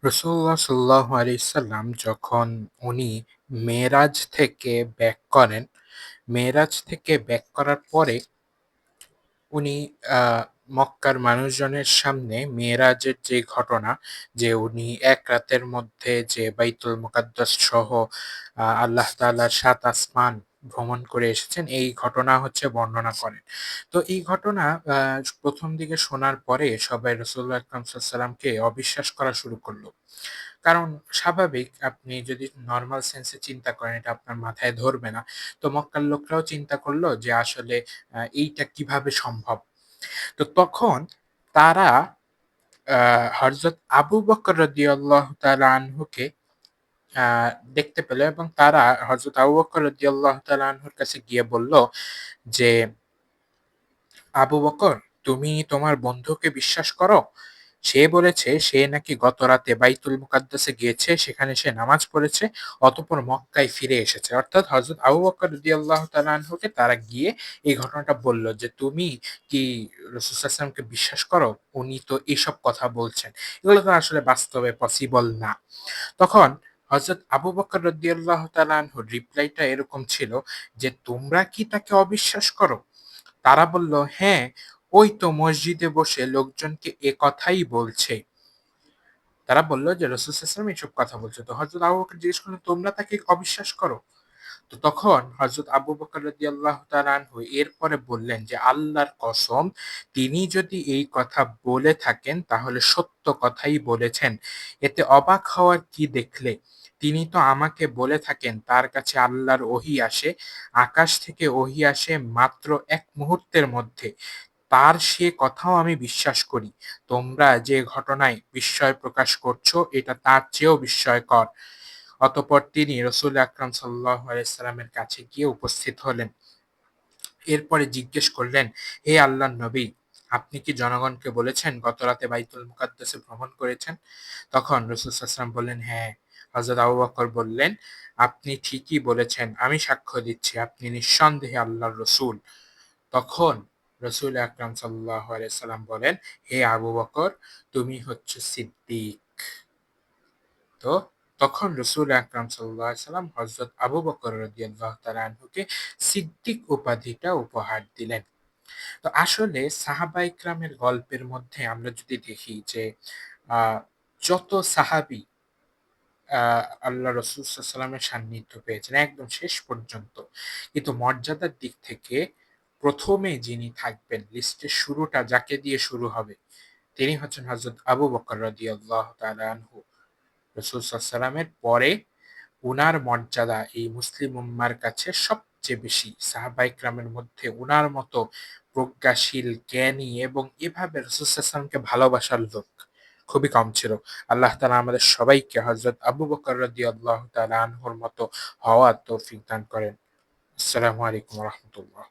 রাসূলুল্লাহ সাল্লাল্লাহু আলাইহি সাল্লাম যখন উনি মেরাজ থেকে ব্যাক করেন, মেরাজ থেকে ব্যাক করার পরে উনি আ মক্কার মানুষজনের সামনে মেরাজের যে ঘটনা, যে উনি এক রাতের মধ্যে যে বাইতুল মুকাদ্দাস সহ আল্লাহ তাআলার ৭ আসমান ভ্রমণ করে এসেছেন, এই ঘটনা হচ্ছে বর্ণনা করেন। তো এই ঘটনা ১ম দিকে শোনার পরে সবাই রাসূলুল্লাহ আকরাম সাল্লাল্লাহু আলাইহি সাল্লামকে অবিশ্বাস করা শুরু করল। কারণ স্বাভাবিক, আপনি যদি নরমাল সেন্স এ চিন্তা করেন এটা আপনার মাথায় ধরবে না। তো মক্কার লোকরাও চিন্তা করল যে আসলে এইটা কিভাবে সম্ভব? তো তখন তারা আ হযরত আবু বকর রাদিয়াল্লাহু তাআলা আনহুকে আ দেখতে পেল এবং তারা হযরত আবু বকর রাদিয়াল্লাহু তাআলা আনহুর কাছে গিয়ে বলল যে, "আবু বকর, তুমি তোমার বন্ধুকে বিশ্বাস করো? সে বলেছে সে নাকি গতরাতে বাইতুল মুকাদ্দাসে গিয়েছে, সেখানে সে নামাজ পড়েছে, অতঃপর মক্কায় ফিরে এসেছে।" অর্থাৎ হযরত আবু বকর রাদিয়াল্লাহু তাআলা আনহুকে তারা গিয়ে এই ঘটনাটা বলল যে, "তুমি কি রাসূল সাল্লাল্লাহু আলাইহি ওয়াসাল্লামকে বিশ্বাস করো? উনি তো এসব কথা বলছেন। এগুলো তো আসলে বাস্তবে পসিবল না।" তখন হযরত আবু বকর রাদিয়াল্লাহু তাআলা আনহুর রিপ্লাইটা এরকম ছিল যে, "তোমরা কি তাকে অবিশ্বাস করো?" তারা বলল, "হ্যাঁ, ওই তো মসজিদে বসে লোকজনকে এ কথাই বলছে।" তারা বলল যে, "রাসূল সাল্লাল্লাহু আলাইহি ওয়াসাল্লাম এসব কথা বলছে।" তো হযরত আবু বকর জিজ্ঞেস করলেন, "তোমরা তাকে অবিশ্বাস করো?" তো তখন হযরত আবু বকর রাদিয়াল্লাহু তাআলা আনহু এরপরে বললেন যে, "আল্লাহর কসম, তিনি যদি এই কথা বলে থাকেন তাহলে সত্য কথাই বলেছেন। এতে অবাক হওয়ার কি দেখলে? তিনি তো আমাকে বলে থাকেন তার কাছে আল্লাহর ওহী আসে, আকাশ থেকে ওহী আসে মাত্র এক মুহূর্তের মধ্যে। তার সে কথাও আমি বিশ্বাস করি। তোমরা যে ঘটনায় বিস্ময় প্রকাশ করছ এটা তার চেয়েও বিস্ময়কর।" অতঃপর তিনি রাসূল আকরাম সাল্লাল্লাহু আলাইহি সাল্লামের কাছে গিয়ে উপস্থিত হলেন। এরপরে জিজ্ঞেস করলেন, "হে আল্লাহর নবী, আপনি কি জনগণকে বলেছেন গতরাতে বাইতুল মুকাদ্দাসে ভ্রমণ করেছেন?" তখন রাসূল সাল্লাল্লাহু আলাইহি ওয়াসাল্লাম বললেন, "হ্যাঁ।" হযরত আবু বকর বললেন, "আপনি ঠিকই বলেছেন। আমি সাক্ষ্য দিচ্ছি আপনি নিঃসন্দেহে আল্লাহর রাসূল।" তখন রাসূল আকরাম সাল্লাল্লাহু আলাইহি সাল্লাম বলেন, "হে আবু বকর, তুমি হচ্ছ সিদ্দিক।" তো তখন রাসূল আকরাম সাল্লাল্লাহু আলাইহি সাল্লাম হযরত আবু বকর রাদিয়াল্লাহু তাআলা আনহুকে সিদ্দিক উপাধিটা উপহার দিলেন। তো আসলে সাহাবা ইকরামের গল্পের মধ্যে আমরা যদি দেখি যে আ যত সাহাবী আ আল্লাহ রাসূল সাল্লাল্লাহু আলাইহি সাল্লামের সান্নিধ্য পেয়েছেন একদম শেষ পর্যন্ত। কিন্তু মর্যাদার দিক থেকে ১ম এ যিনি থাকবেন, লিস্টের শুরুটা যাকে দিয়ে শুরু হবে, তিনি হচ্ছেন হযরত আবু বকর রাদিয়াল্লাহু তাআলা আনহু। রাসূল সাল্লাল্লাহু আলাইহি সাল্লামের পরে উনার মর্যাদা এই মুসলিম উম্মার কাছে সবচেয়ে বেশি। সাহাবা ইকরামের মধ্যে উনার মতো প্রজ্ঞাশীল, জ্ঞানী এবং এভাবে রাসূল সাল্লাল্লাহু আলাইহি ওয়াসাল্লামকে ভালোবাসার লোক খুবই কম ছিল। আল্লাহ তাআলা আমাদের সবাইকে হযরত আবু বকর রাদিয়াল্লাহু তাআলা আনহুর মতো হওয়ার তৌফিক দান করেন। আসসালামু আলাইকুম ওয়া রাহমাতুল্লাহ।